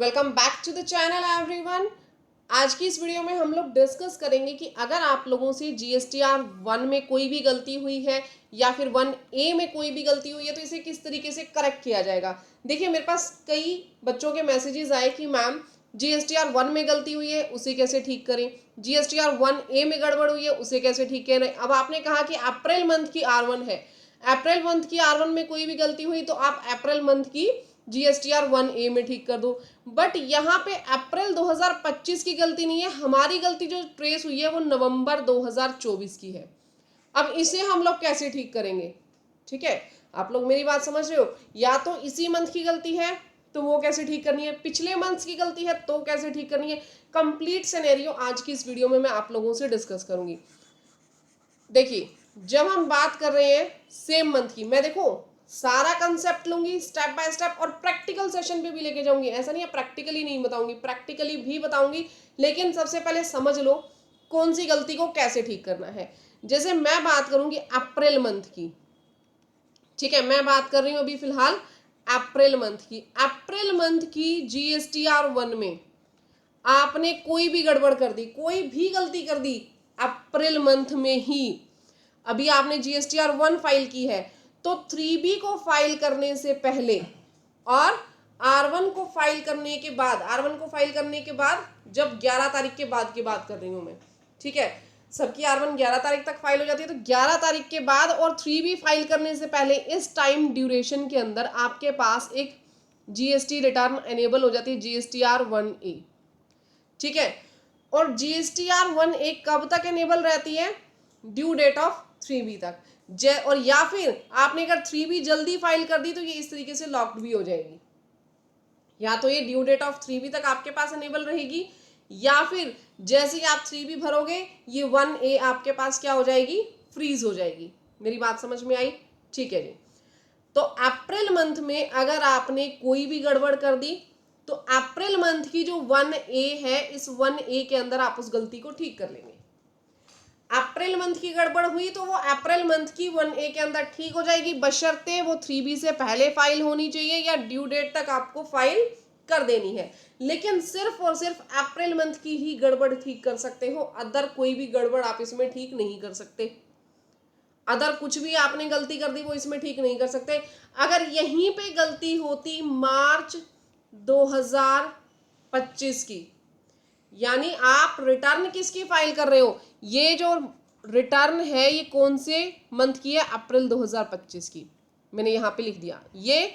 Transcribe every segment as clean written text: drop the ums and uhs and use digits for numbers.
Welcome back to the channel everyone. आज की इस वीडियो में हम लोग डिस्कस करेंगे कि अगर आप लोगों से जीएसटीआर 1 में कोई भी गलती हुई है या फिर 1A में कोई भी गलती हुई है तो इसे किस तरीके से करेक्ट किया जाएगा। देखिए, मेरे पास कई बच्चों के मैसेजेस आए कि मैम जीएसटीआर 1 में गलती हुई है उसे कैसे ठीक करें, जीएसटीआर 1A में गड़बड़ हुई है उसे कैसे ठीक करें। अब आपने कहा कि अप्रैल मंथ की R1 है, अप्रैल मंथ की R1 में कोई भी गलती हुई तो आप अप्रैल मंथ की जीएसटीआर 1A में ठीक कर दो। बट यहाँ पे अप्रैल 2025 की गलती नहीं है, हमारी गलती जो ट्रेस हुई है वो नवंबर 2024 की है। अब इसे हम लोग कैसे ठीक करेंगे? ठीक है, आप लोग मेरी बात समझ रहे हो? या तो इसी मंथ की गलती है तो वो कैसे ठीक करनी है, पिछले मंथ की गलती है तो कैसे ठीक करनी है। कंप्लीट सिनेरियो आज की इस वीडियो में मैं आप लोगों से डिस्कस करूंगी। देखिए, जब हम बात कर रहे हैं सेम मंथ की, मैं देखो सारा कंसेप्ट लूंगी स्टेप बाय स्टेप और प्रैक्टिकल सेशन पे भी लेके जाऊंगी। ऐसा नहीं है प्रैक्टिकली नहीं बताऊंगी, प्रैक्टिकली भी बताऊंगी, लेकिन सबसे पहले समझ लो कौन सी गलती को कैसे ठीक करना है। जैसे मैं बात करूंगी अप्रैल मंथ की, ठीक है, मैं बात कर रही हूं अभी फिलहाल अप्रैल मंथ की। अप्रैल मंथ की जीएसटीआर 1 में आपने कोई भी गड़बड़ कर दी, कोई भी गलती कर दी अप्रैल मंथ में ही, अभी आपने जीएसटीआर 1 फाइल की है तो 3B को फाइल करने से पहले और R1 को फाइल करने के बाद, R1 को फाइल करने के बाद जब 11 तारीख के बाद की बात कर रही हूं मैं, ठीक है, सबकी R1 11 तारीख तक फाइल हो जाती है, तो 11 तारीख के बाद और 3B फाइल करने से पहले इस टाइम ड्यूरेशन के अंदर आपके पास एक जीएसटी रिटर्न एनेबल हो जाती है, जीएसटीआर 1A, ठीक है। और जीएसटीआर 1A कब तक एनेबल रहती है? ड्यू डेट ऑफ 3B तक। और या फिर आपने अगर 3B जल्दी फाइल कर दी तो ये इस तरीके से लॉक्ड भी हो जाएगी, या तो ये ड्यू डेट ऑफ 3B तक आपके पास एनेबल रहेगी, या फिर जैसे ही आप 3B भरोगे ये 1A आपके पास क्या हो जाएगी? फ्रीज हो जाएगी। मेरी बात समझ में आई? ठीक है जी। तो अप्रैल मंथ में अगर आपने कोई भी गड़बड़ कर दी तो अप्रैल मंथ की जो 1A है, इस 1A के अंदर आप उस गलती को ठीक कर लेंगे। अप्रैल मंथ की गड़बड़ हुई तो वो अप्रैल मंथ की 1A के अंदर ठीक हो जाएगी, बशर्ते वो 3B से पहले फाइल होनी चाहिए या ड्यू डेट तक आपको फाइल कर देनी है। लेकिन सिर्फ और सिर्फ अप्रैल मंथ की ही गड़बड़ ठीक कर सकते हो, अदर कोई भी गड़बड़ आप इसमें ठीक नहीं कर सकते। अदर कुछ भी आपने गलती कर दी वो इसमें ठीक नहीं कर सकते। अगर यहीं पे गलती होती मार्च 2025 की, यानी आप रिटर्न किसकी फाइल कर रहे हो? ये जो रिटर्न है ये कौन से मंथ की है? अप्रैल 2025 की। मैंने यहाँ पे लिख दिया, ये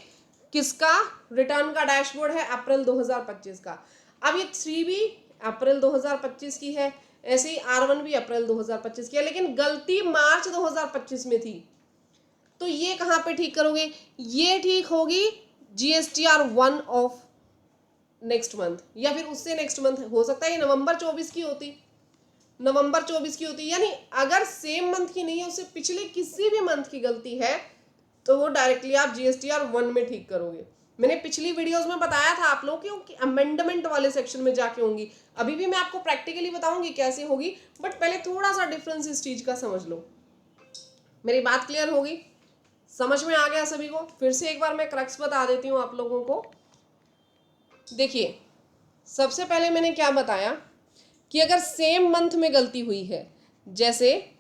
किसका रिटर्न का डैशबोर्ड है? अप्रैल 2025 का। अब ये 3B अप्रैल 2025 की है, ऐसे ही R1 भी अप्रैल 2025 की है, लेकिन गलती मार्च 2025 में थी, तो ये कहाँ पे ठीक करोगे? ये ठीक होगी जीएसटीआर 1 ऑफ नेक्स्ट मंथ, या फिर उससे नेक्स्ट मंथ हो सकता है ये नवंबर 24 की होती, नवंबर 24 की होती। यानी अगर सेम मंथ की नहीं है, उससे पिछले किसी भी मंथ की गलती है तो वो डायरेक्टली आप जीएसटीआर 1 में ठीक करोगे। मैंने पिछली वीडियोस में बताया था आप लोगों की अमेंडमेंट वाले सेक्शन में जाके होंगी, अभी भी मैं आपको प्रैक्टिकली बताऊंगी कैसे होगी, बट पहले थोड़ा सा डिफरेंस इस चीज का समझ लो। मेरी बात क्लियर होगी? समझ में आ गया सभी को? फिर से एक बार मैं क्रक्स बता देती हूँ आप लोगों को। देखिए, सबसे पहले मैंने क्या बताया कि अगर सेम मंथ में गलती हुई है, जैसे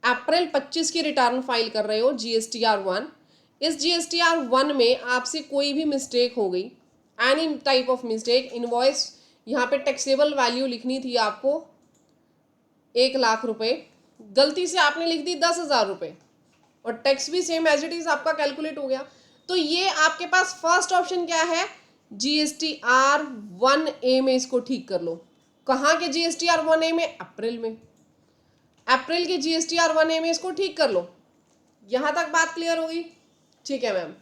अप्रैल 25 की रिटर्न फाइल कर रहे हो जीएसटीआर 1, इस जीएसटीआर 1 में आपसे कोई भी मिस्टेक हो गई, any type of mistake, invoice यहाँ पे टैक्सेबल वैल्यू लिखनी थी आपको 1,00,000 रुपए, गलती से आपने लिख दी 10,000 रुपए और टैक्स भी सेम एज इट इज आपका कैलकुलेट हो गया, तो ये आपके पास फर्स्ट ऑप्शन क्या है? जीएसटीआर 1A में इसको ठीक कर लो। कहाँ के जीएसटीआर 1A में? अप्रैल में। अप्रैल के जीएसटीआर 1A में इसको ठीक कर लो। यहां तक बात क्लियर होगी? ठीक है मैम।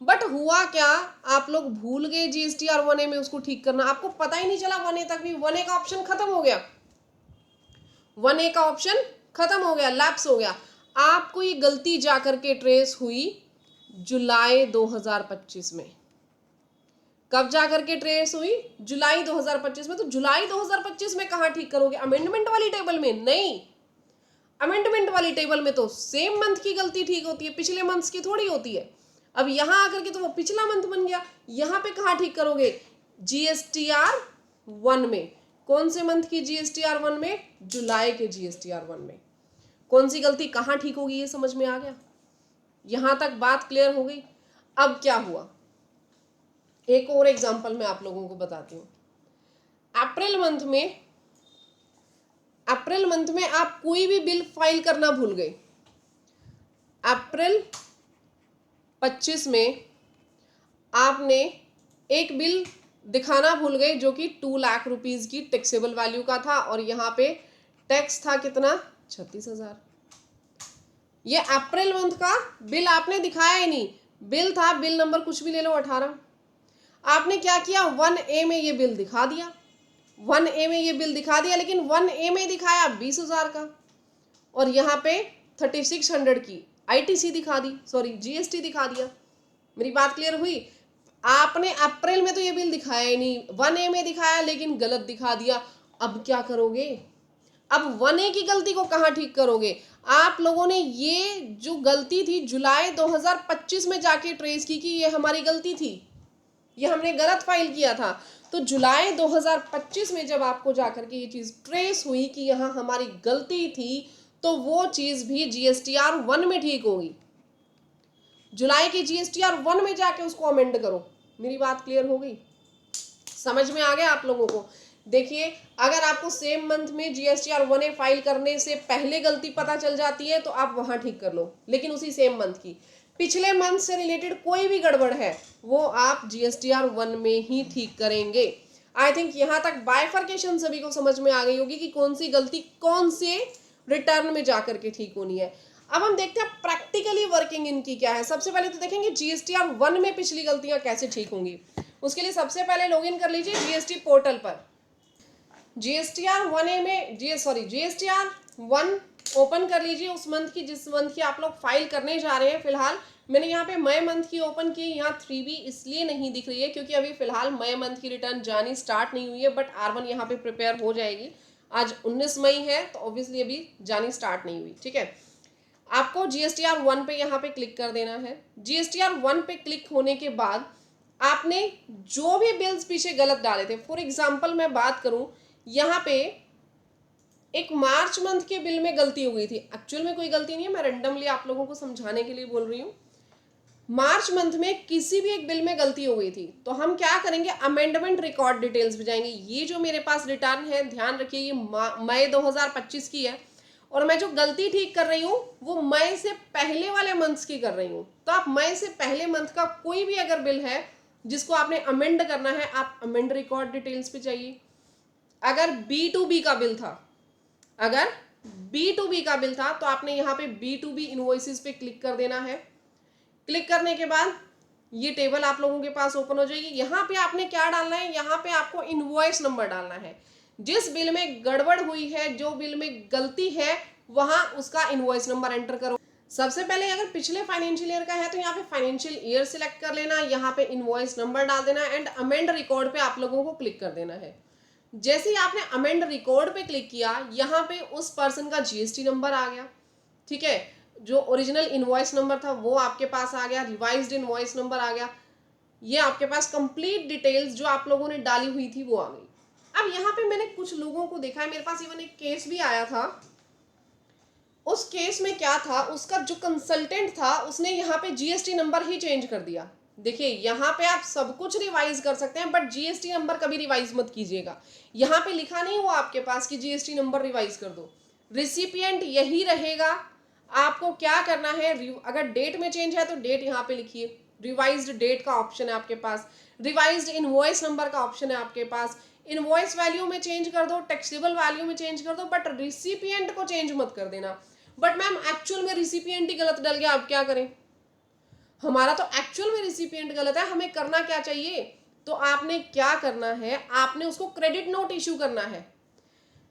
बट हुआ क्या, आप लोग भूल गए जीएसटीआर 1A में उसको ठीक करना, आपको पता ही नहीं चला 1A तक भी, 1A का ऑप्शन खत्म हो गया, 1A का ऑप्शन खत्म हो गया, लैप्स हो गया। आपको ये गलती जाकर के ट्रेस हुई जुलाई 2025 में। कब जाकर के ट्रेस हुई? जुलाई 2025 में। तो जुलाई 2025 में कहां ठीक करोगे? अमेंडमेंट वाली टेबल में? नहीं, अमेंडमेंट वाली टेबल में तो सेम मंथ की गलती ठीक होती है, पिछले मंथ की थोड़ी होती है। अब यहां आकर के तो वो पिछला मंथ बन गया, यहां पे कहां ठीक करोगे? GSTR 1 में, कौन से मंथ की GSTR 1 में? जुलाई के GSTR 1 में। कौन सी गलती कहाँ ठीक होगी ये समझ में आ गया? यहां तक बात क्लियर हो गई। अब क्या हुआ, एक और एग्जांपल मैं आप लोगों को बताती हूँ। अप्रैल मंथ में आप कोई भी बिल फाइल करना भूल गए। अप्रैल 25 में आपने एक बिल दिखाना भूल गए जो कि 2 लाख रुपीज की टैक्सेबल वैल्यू का था, और यहाँ पे टैक्स था कितना? 36,000। ये अप्रैल मंथ का बिल आपने दिखाया ही नहीं, बिल था, बिल नंबर कुछ भी ले लो 18। आपने क्या किया, 1A में ये बिल दिखा दिया, 1A में ये बिल दिखा दिया, लेकिन 1A में दिखाया 20,000 का, और यहाँ पे 3600 की ITC दिखा दी, सॉरी GST दिखा दिया। मेरी बात क्लियर हुई? आपने अप्रैल में तो ये बिल दिखाया ही नहीं, 1A में दिखाया लेकिन गलत दिखा दिया। अब क्या करोगे? अब 1A की गलती को कहाँ ठीक करोगे? आप लोगों ने ये जो गलती थी जुलाई 2025 में जाके ट्रेस की कि ये हमारी गलती थी, ये हमने गलत फाइल किया था। तो जुलाई 2025 में जब आपको जाकर के ये चीज ट्रेस हुई कि यहाँ हमारी गलती थी, तो वो चीज भी GSTR 1 में ठीक होगी। जुलाई की GSTR 1 में जाके उसको अमेंड करो। मेरी बात क्लियर हो गई? समझ में आ गया आप लोगों को? देखिए, अगर आपको सेम मंथ में GSTR 1A फाइल करने से पहले गलती पता चल जाती है तो आप वहां ठीक कर लो, लेकिन उसी सेम मंथ की। पिछले मंथ से रिलेटेड कोई भी गड़बड़ है वो आप GSTR 1 में ही ठीक करेंगे। आई थिंक यहाँ तक बाइफर्केशन सभी को समझ में आ गई होगी कि कौन सी गलती कौन से रिटर्न में जाकर के ठीक होनी है। अब हम देखते हैं प्रैक्टिकली वर्किंग इनकी क्या है। सबसे पहले तो देखेंगे GSTR 1 में पिछली गलतियां कैसे ठीक होंगी। उसके लिए सबसे पहले लॉगिन कर लीजिए GST पोर्टल पर। GSTR 1A में GSTR 1 ओपन कर लीजिए उस मंथ की जिस मंथ की आप लोग फाइल करने जा रहे हैं। फिलहाल मैंने यहाँ पे मई मंथ की ओपन की, यहाँ 3B इसलिए नहीं दिख रही है क्योंकि अभी फिलहाल मई मंथ की रिटर्न जानी स्टार्ट नहीं हुई है, बट R1 यहाँ पे प्रिपेयर हो जाएगी। आज 19 मई है तो ऑब्वियसली अभी जानी स्टार्ट नहीं हुई। ठीक है, आपको GSTR 1 पे यहाँ पे क्लिक कर देना है। GSTR 1 पे क्लिक होने के बाद आपने जो भी बिल्स पीछे गलत डाले थे, फॉर एग्जाम्पल मैं बात करूं, यहाँ पे एक मार्च मंथ के बिल में गलती हो गई थी। एक्चुअल में कोई गलती नहीं है, मैं रेंडमली आप लोगों को समझाने के लिए बोल रही हूँ। मार्च मंथ में किसी भी एक बिल में गलती हो गई थी, तो हम क्या करेंगे, अमेंडमेंट रिकॉर्ड डिटेल्स पे जाएंगे। ये जो मेरे पास रिटर्न है, ध्यान रखिए, ये मई 2025 की है, और मैं जो गलती ठीक कर रही हूँ वो मई से पहले वाले मंथ्स की कर रही हूँ। तो आप मई से पहले मंथ का कोई भी अगर बिल है जिसको आपने अमेंड करना है, आप अमेंड रिकॉर्ड डिटेल्स पे जाइए। अगर B2B का बिल था, अगर B2B का बिल था तो आपने यहाँ पे B2B इनवॉइसेस पे क्लिक कर देना है। क्लिक करने के बाद ये टेबल आप लोगों के पास ओपन हो जाएगी। यहाँ पे आपने क्या डालना है, यहाँ पे आपको इनवॉइस नंबर डालना है। जिस बिल में गड़बड़ हुई है, जो बिल में गलती है, वहां उसका इनवॉइस नंबर एंटर करो। सबसे पहले अगर पिछले फाइनेंशियल ईयर का है तो यहाँ पे फाइनेंशियल ईयर सिलेक्ट कर लेना, यहाँ पे इनवॉइस नंबर डाल देना एंड अमेंड रिकॉर्ड पे आप लोगों को क्लिक कर देना है। जैसे ही आपने अमेंड रिकॉर्ड पे क्लिक किया, यहाँ पे उस पर्सन का GST नंबर आ गया। ठीक है, जो ओरिजिनल इनवॉइस नंबर था वो आपके पास आ गया, रिवाइज्ड इनवॉइस नंबर आ गया, ये आपके पास कंप्लीट डिटेल्स जो आप लोगों ने डाली हुई थी वो आ गई। अब यहाँ पे मैंने कुछ लोगों को देखा है, मेरे पास इवन एक केस भी आया था। उस केस में क्या था, उसका जो कंसल्टेंट था उसने यहाँ पे GST नंबर ही चेंज कर दिया। देखिए, यहाँ पे आप सब कुछ रिवाइज कर सकते हैं, बट GST नंबर कभी रिवाइज मत कीजिएगा। यहाँ पे लिखा नहीं हुआ आपके पास कि GST नंबर रिवाइज कर दो, रिसिपिएंट यही रहेगा। आपको क्या करना है, अगर डेट में चेंज है तो डेट यहाँ पे लिखिए, रिवाइज्ड डेट का ऑप्शन है आपके पास, रिवाइज्ड इनवॉइस नंबर का ऑप्शन है आपके पास, इनवॉइस वैल्यू में चेंज कर दो, टैक्सेबल वैल्यू में चेंज कर दो, बट रिसिपिएंट को चेंज मत कर देना। बट मैम एक्चुअल में रिसिपिएंट ही गलत डल गया, अब क्या करें, हमारा तो एक्चुअल में रिसिपिएंट गलत है, हमें करना क्या चाहिए? तो आपने क्या करना है, आपने उसको क्रेडिट नोट इशू करना है।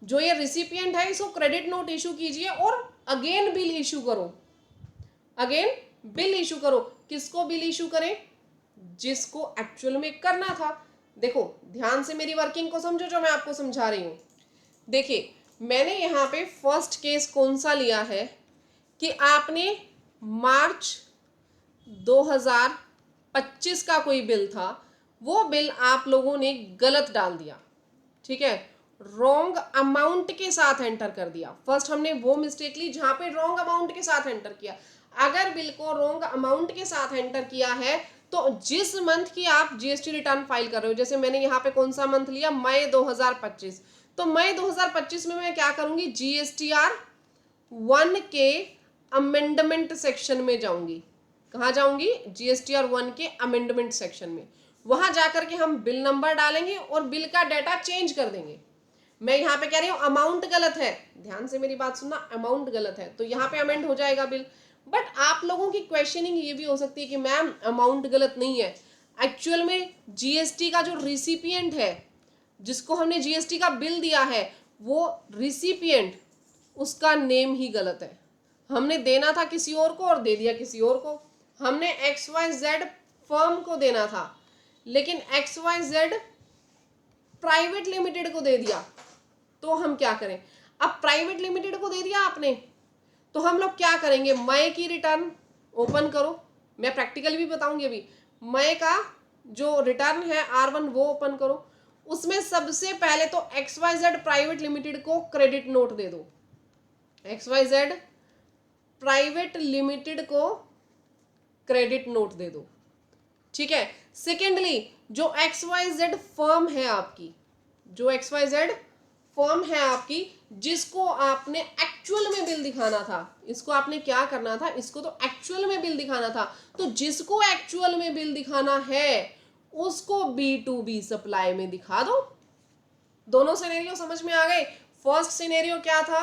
जो ये रिसिपिएंट है इसको क्रेडिट नोट इशू कीजिए और अगेन बिल इशू करो, अगेन बिल इशू करो। किसको बिल इशू करें? जिसको एक्चुअल में करना था। देखो, ध्यान से मेरी वर्किंग को समझो जो मैं आपको समझा रही हूं। देखिए, मैंने यहाँ पे फर्स्ट केस कौन सा लिया है कि आपने मार्च 2025 का कोई बिल था, वो बिल आप लोगों ने गलत डाल दिया, ठीक है, रॉन्ग अमाउंट के साथ एंटर कर दिया। फर्स्ट हमने वो मिस्टेक ली जहां पे रॉन्ग अमाउंट के साथ एंटर किया। अगर बिल को रॉन्ग अमाउंट के साथ एंटर किया है तो जिस मंथ की आप जीएसटी रिटर्न फाइल कर रहे हो, जैसे मैंने यहाँ पे कौन सा मंथ लिया, मई 2025, तो मई 2025 में मैं क्या करूंगी, जीएसटीआर 1 के अमेंडमेंट सेक्शन में जाऊंगी। कहाँ जाऊंगी, जीएसटीआर 1 के अमेंडमेंट सेक्शन में। वहां जाकर के हम बिल नंबर डालेंगे और बिल का डाटा चेंज कर देंगे। मैं यहाँ पे कह रही हूँ अमाउंट गलत है, ध्यान से मेरी बात सुनना, अमाउंट गलत है तो यहाँ पे अमेंड हो जाएगा बिल। बट आप लोगों की क्वेश्चनिंग ये भी हो सकती है कि मैम अमाउंट गलत नहीं है, एक्चुअल में जीएसटी का जो रिसिपिएंट है, जिसको हमने जीएसटी का बिल दिया है, वो रिसिपिएंट, उसका नेम ही गलत है। हमने देना था किसी और को और दे दिया किसी और को। हमने XYZ फर्म को देना था लेकिन XYZ प्राइवेट लिमिटेड को दे दिया। तो हम क्या करें, अब प्राइवेट लिमिटेड को दे दिया आपने तो हम लोग क्या करेंगे, मई की रिटर्न ओपन करो, मैं प्रैक्टिकल भी बताऊंगी अभी। मई का जो रिटर्न है R1 वो ओपन करो, उसमें सबसे पहले तो XYZ प्राइवेट लिमिटेड को क्रेडिट नोट दे दो, XYZ प्राइवेट लिमिटेड को क्रेडिट नोट दे दो, ठीक है। सेकेंडली जो XYZ फर्म है आपकी, जो XYZ फर्म है आपकी, जिसको आपने एक्चुअल में बिल दिखाना था, इसको आपने क्या करना था, इसको तो एक्चुअल में बिल दिखाना था, तो जिसको एक्चुअल में बिल दिखाना है उसको B2B सप्लाई में दिखा दो। दोनों सिनेरियो समझ में आ गए। फर्स्ट सिनेरियो क्या था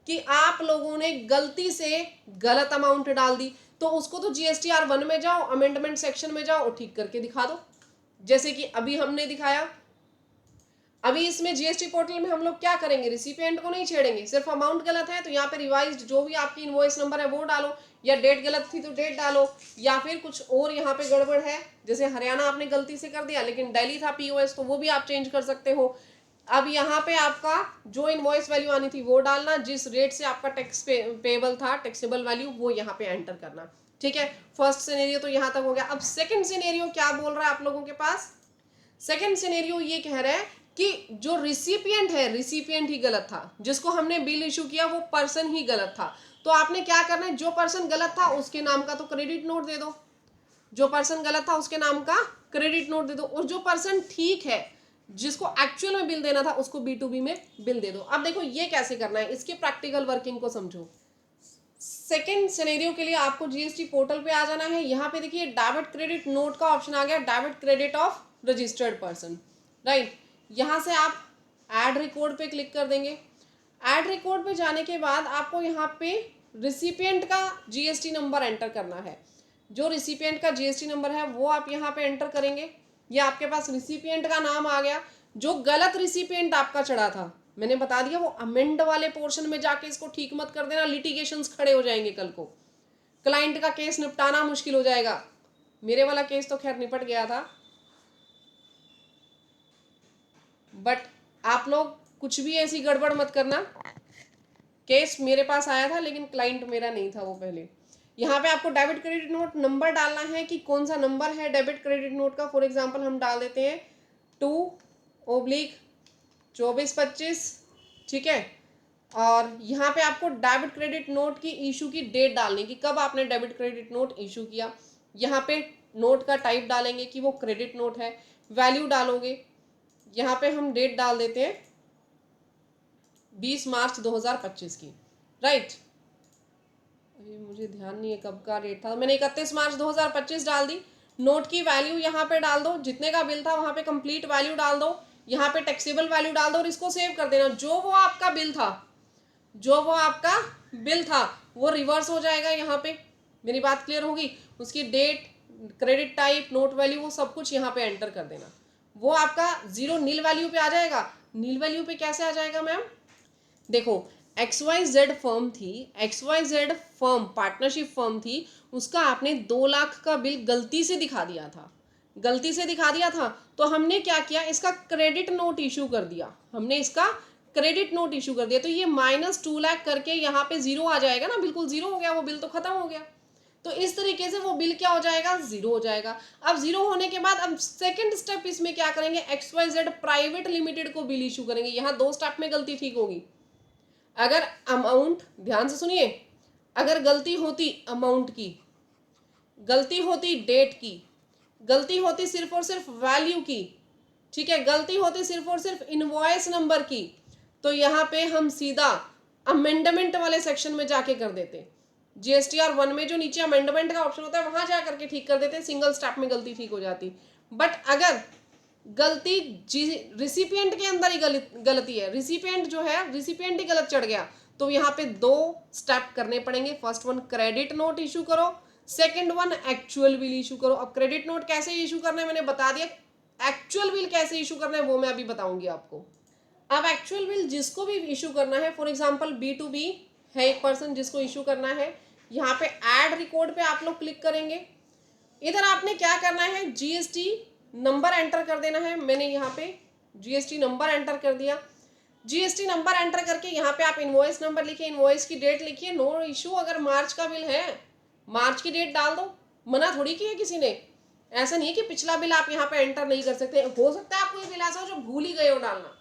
कि आप लोगों ने गलती से गलत अमाउंट डाल दी, तो उसको तो जीएसटीआर 1 में जाओ, अमेंडमेंट सेक्शन में जाओ और ठीक करके दिखा दो, जैसे कि अभी हमने दिखाया। अभी इसमें जीएसटी पोर्टल में हम लोग क्या करेंगे, रिसिपिएंट को नहीं छेड़ेंगे, सिर्फ अमाउंट गलत है तो यहाँ पे रिवाइज्ड जो भी आपकी इनवॉइस नंबर है वो डालो, या डेट गलत थी तो डेट डालो, या फिर कुछ और यहाँ पे गड़बड़ है, जैसे हरियाणा आपने गलती से कर दिया लेकिन दिल्ली था पीओएस, तो वो भी आप चेंज कर सकते हो। अब यहाँ पे आपका जो इनवॉइस वैल्यू आनी थी वो डालना, जिस रेट से आपका टैक्स पेबल था, टैक्सेबल वैल्यू, वो यहाँ पे एंटर करना, ठीक है। फर्स्ट सिनेरियो तो यहाँ तक हो गया। अब सेकंड सिनेरियो क्या बोल रहा है आप लोगों के पास, सेकंड सिनेरियो ये कह रहा है कि जो रिसिपिएंट है, रिसिपिएंट ही गलत था, जिसको हमने बिल इशू किया वो पर्सन ही गलत था। तो आपने क्या करना है, जो पर्सन गलत था उसके नाम का तो क्रेडिट नोट दे दो, जो पर्सन गलत था उसके नाम का क्रेडिट नोट दे दो, और जो पर्सन ठीक है, जिसको एक्चुअल में बिल देना था, उसको B2B में बिल दे दो। अब देखो ये कैसे करना है, इसके प्रैक्टिकल वर्किंग को समझो। सेकेंड सिनेरियो के लिए आपको जीएसटी पोर्टल पे आ जाना है। यहाँ पे देखिए डेबिट क्रेडिट नोट का ऑप्शन आ गया, debit credit of registered person, right. यहाँ से आप ऐड रिकॉर्ड पे क्लिक कर देंगे। ऐड रिकॉर्ड पे जाने के बाद आपको यहाँ पे रिसिपिएंट का जीएसटी नंबर एंटर करना है। जो रिसिपिएंट का जीएसटी नंबर है वो आप यहाँ पे एंटर करेंगे। ये आपके पास रिसिपिएंट का नाम आ गया। जो गलत रिसिपिएंट आपका चढ़ा था, मैंने बता दिया, वो अमेंड वाले पोर्शन में जाके इसको ठीक मत कर देना, लिटिगेशंस खड़े हो जाएंगे कल को, क्लाइंट का केस निपटाना मुश्किल हो जाएगा। मेरे वाला केस तो खैर निपट गया था, बट आप लोग कुछ भी ऐसी गड़बड़ मत करना। केस मेरे पास आया था लेकिन क्लाइंट मेरा नहीं था वो पहले। यहाँ पे आपको डेबिट क्रेडिट नोट नंबर डालना है कि कौन सा नंबर है डेबिट क्रेडिट नोट का। फॉर एग्जांपल हम डाल देते हैं 2/2425, ठीक है। और यहाँ पे आपको डेबिट क्रेडिट नोट की इशू की डेट डालनी कि कब आपने डेबिट क्रेडिट नोट इशू किया। यहाँ पे नोट का टाइप डालेंगे कि वो क्रेडिट नोट है, वैल्यू डालोगे। यहाँ पे हम डेट डाल देते हैं 20 मार्च 2025 की, राइट। अभी मुझे ध्यान नहीं है कब का डेट था, मैंने 31 मार्च 2025 डाल दी। नोट की वैल्यू यहाँ पे डाल दो, जितने का बिल था वहाँ पे कंप्लीट वैल्यू डाल दो, यहाँ पे टैक्सेबल वैल्यू डाल दो और इसको सेव कर देना। जो वो आपका बिल था, जो वो आपका बिल था वो रिवर्स हो जाएगा। यहाँ पे मेरी बात क्लियर होगी। उसकी date, credit type, note value, वो सब कुछ यहाँ पे एंटर कर देना। वो आपका जीरो नील वैल्यू पे आ जाएगा। नील वैल्यू पे कैसे आ जाएगा मैम, देखो XYZ फर्म थी, XYZ फर्म पार्टनरशिप फर्म थी, उसका आपने 2 लाख का बिल गलती से दिखा दिया था, गलती से दिखा दिया था। तो हमने क्या किया, इसका क्रेडिट नोट इशू कर दिया, हमने इसका क्रेडिट नोट इशू कर दिया। तो ये -2 लाख करके यहाँ पे जीरो आ जाएगा ना, बिल्कुल जीरो हो गया, वो बिल तो खत्म हो गया। तो इस तरीके से वो बिल क्या हो जाएगा, जीरो हो जाएगा। अब जीरो होने के बाद अब सेकंड स्टेप इसमें क्या करेंगे, XYZ प्राइवेट लिमिटेड को बिल इशू करेंगे। यहाँ दो स्टेप में गलती ठीक होगी। अगर अमाउंट, ध्यान से सुनिए, अगर गलती होती अमाउंट की, गलती होती डेट की, गलती होती सिर्फ और सिर्फ वैल्यू की, ठीक है, गलती होती सिर्फ और सिर्फ इनवॉइस नंबर की, तो यहाँ पे हम सीधा अमेंडमेंट वाले सेक्शन में जाके कर देते। GSTR 1 में जो नीचे अमेंडमेंट का ऑप्शन होता है वहां जा करके ठीक कर देते, सिंगल स्टेप में गलती ठीक हो जाती। बट अगर गलती रिसिपिएंट के अंदर ही गलती है, रिसिपिएंट जो है, रिसिपिएंट ही गलत चढ़ गया, तो यहाँ पे दो स्टेप करने पड़ेंगे। First one credit note issue करो, second one actual bill issue करो। अब क्रेडिट नोट कैसे इशू करना है मैंने बता दिया, एक्चुअल बिल कैसे इशू करना है वो मैं अभी बताऊंगी आपको। अब एक्चुअल बिल जिसको भी इशू करना है, फॉर एग्जांपल B2B है एक पर्सन जिसको इशू करना है, यहाँ पे ऐड रिकॉर्ड पे आप लोग क्लिक करेंगे। इधर आपने क्या करना है, GST नंबर एंटर कर देना है। मैंने यहाँ पे GST नंबर एंटर कर दिया। GST नंबर एंटर करके यहाँ पे आप इनवॉइस नंबर लिखिए, इनवॉइस की डेट लिखिए, नो इशू। अगर मार्च का बिल है मार्च की डेट डाल दो, मना थोड़ी की है किसी ने। ऐसा नहीं है कि पिछला बिल आप यहाँ पे एंटर नहीं कर सकते। हो सकता है आप कोई बिल ऐसा हो जो भूल ही गए हो डालना,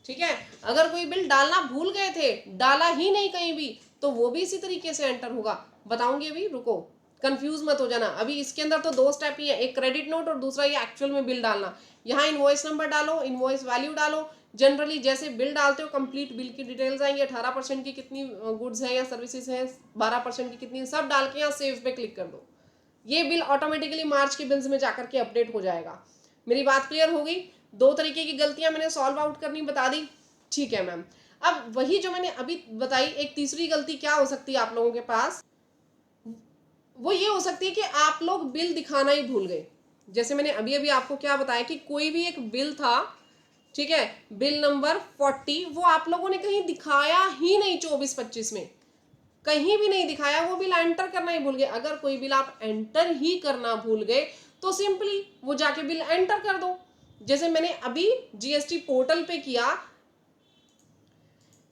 ठीक है। अगर कोई बिल डालना भूल गए थे, डाला ही नहीं कहीं भी, तो वो भी इसी तरीके से एंटर होगा। बताऊंगी अभी, रुको, कंफ्यूज मत हो जाना। अभी इसके अंदर तो दो स्टेप ही है, एक क्रेडिट नोट और दूसरा ये एक्चुअल में बिल डालना। यहाँ इनवॉइस नंबर डालो, इनवॉइस वैल्यू डालो। जनरली जैसे बिल डालते हो कंप्लीट बिल की डिटेल्स आएंगी, 18% की कितनी गुड्स है या सर्विसेज है, 12% की कितनी, सब डाल के यहाँ सेव पे क्लिक कर दो। ये बिल ऑटोमेटिकली मार्च के बिल्स में जाकर के अपडेट हो जाएगा। मेरी बात क्लियर हो गई? दो तरीके की गलतियां मैंने सॉल्व आउट करनी बता दी, ठीक है मैम। अब वही जो मैंने अभी बताई, एक तीसरी गलती क्या हो सकती है आप लोगों के पास, वो ये हो सकती है कि आप लोग बिल दिखाना ही भूल गए। जैसे मैंने अभी अभी आपको क्या बताया कि कोई भी एक बिल था, ठीक है, बिल नंबर 40, वो आप लोगों ने कहीं दिखाया ही नहीं 24-25 में, कहीं भी नहीं दिखाया, वो बिल एंटर करना ही भूल गए। अगर कोई बिल आप एंटर ही करना भूल गए तो सिंपली वो जाके बिल एंटर कर दो। जैसे मैंने अभी GST पोर्टल पे किया,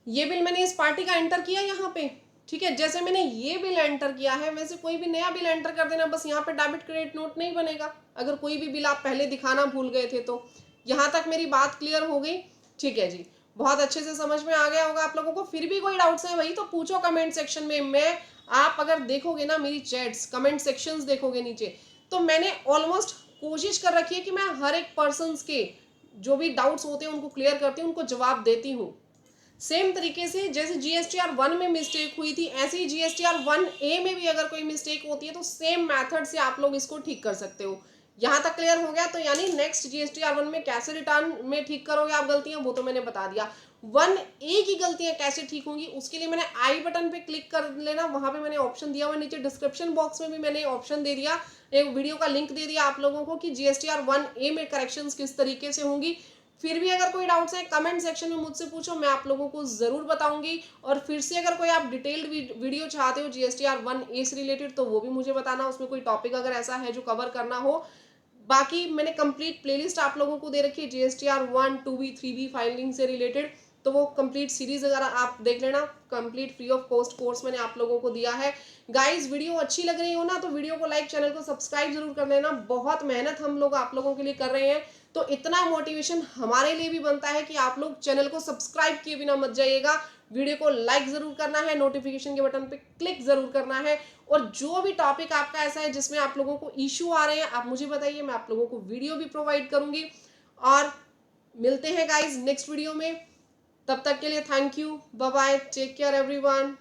ये बिल मैंने इस पार्टी का एंटर किया यहाँ पे, ठीक है। जैसे मैंने ये बिल एंटर किया है वैसे कोई भी नया बिल एंटर कर देना, बस यहाँ पे डेबिट क्रेडिट नोट नहीं बनेगा अगर कोई भी बिल आप पहले दिखाना भूल गए थे तो। यहाँ तक मेरी बात क्लियर हो गई, ठीक है जी, बहुत अच्छे से समझ में आ गया होगा आप लोगों को। फिर भी कोई डाउट्स है वही तो पूछो कमेंट सेक्शन में। मैं, आप अगर देखोगे ना मेरी चैट्स, कमेंट सेक्शंस देखोगे नीचे, तो मैंने ऑलमोस्ट कोशिश कर रखी है कि मैं हर एक पर्सन के जो भी डाउट्स होते हैं उनको क्लियर करती हूँ, उनको जवाब देती हूँ। सेम तरीके से जैसे GSTR 1 में मिस्टेक हुई थी, ऐसे ही GSTR 1A में भी अगर कोई मिस्टेक होती है तो सेम मेथड से आप लोग इसको ठीक कर सकते हो। यहाँ तक क्लियर हो गया? तो यानी नेक्स्ट GSTR 1 में कैसे रिटर्न में ठीक करोगे आप गलतियां, वो तो मैंने बता दिया। 1A की गलतियां कैसे ठीक होंगी उसके लिए मैंने आई बटन पे क्लिक कर लेना, वहां पे मैंने ऑप्शन दिया हुआ, नीचे डिस्क्रिप्शन बॉक्स में भी मैंने ऑप्शन दे दिया, एक वीडियो का लिंक दे दिया आप लोगों को कि GSTR 1A में करेक्शंस किस तरीके से होंगी। फिर भी अगर कोई डाउट्स है कमेंट सेक्शन में मुझसे पूछो, मैं आप लोगों को जरूर बताऊंगी। और फिर से अगर कोई आप डिटेल्ड वीडियो चाहते हो GSTR 1A से रिलेटेड तो वो भी मुझे बताना, उसमें कोई टॉपिक अगर ऐसा है जो कवर करना हो। बाकी मैंने कंप्लीट प्लेलिस्ट आप लोगों को दे रखी है GSTR 1, 2B, 3B फाइलिंग से रिलेटेड, तो वो कंप्लीट सीरीज अगर आप देख लेना, complete free of cost course मैंने आप लोगों को दिया है। गाइस वीडियो अच्छी लग रही हो ना तो वीडियो को लाइक, चैनल को सब्सक्राइब जरूर कर लेना। बहुत मेहनत हम लोग आप लोगों के लिए कर रहे हैं, तो इतना मोटिवेशन हमारे लिए भी बनता है कि आप लोग चैनल को सब्सक्राइब किए बिना मत जाइएगा, वीडियो को लाइक जरूर करना है, नोटिफिकेशन के बटन पे क्लिक जरूर करना है। और जो भी टॉपिक आपका ऐसा है जिसमें आप लोगों को इश्यू आ रहे हैं आप मुझे बताइए, मैं आप लोगों को वीडियो भी प्रोवाइड करूंगी। और मिलते हैं गाइज नेक्स्ट वीडियो में, तब तक के लिए thank you, bye bye, take care everyone.